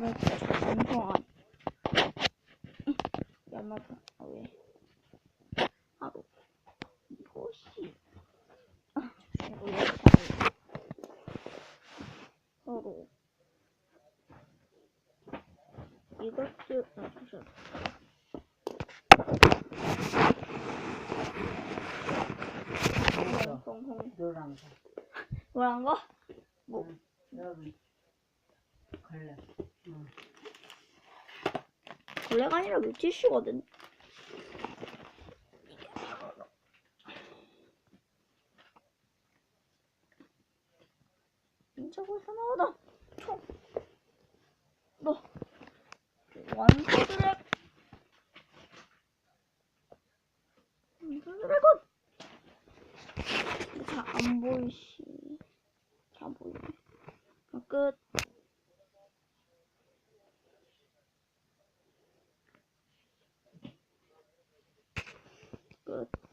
그렇죠. 완성한. 야마다. 아, 왜? 하루. 이것이. 이거 이렇게 서로. 이것을, 잠시만. 노란 거. 노란 거? 뭐? 여기 걸레. 응. 걸레가 아니라 물티슈거든. 진짜 벌써 나오다. 총. 너. 완수드랙. 완수드래곤. 잘 안 보이시. 잘 보이네. 끝. 끝.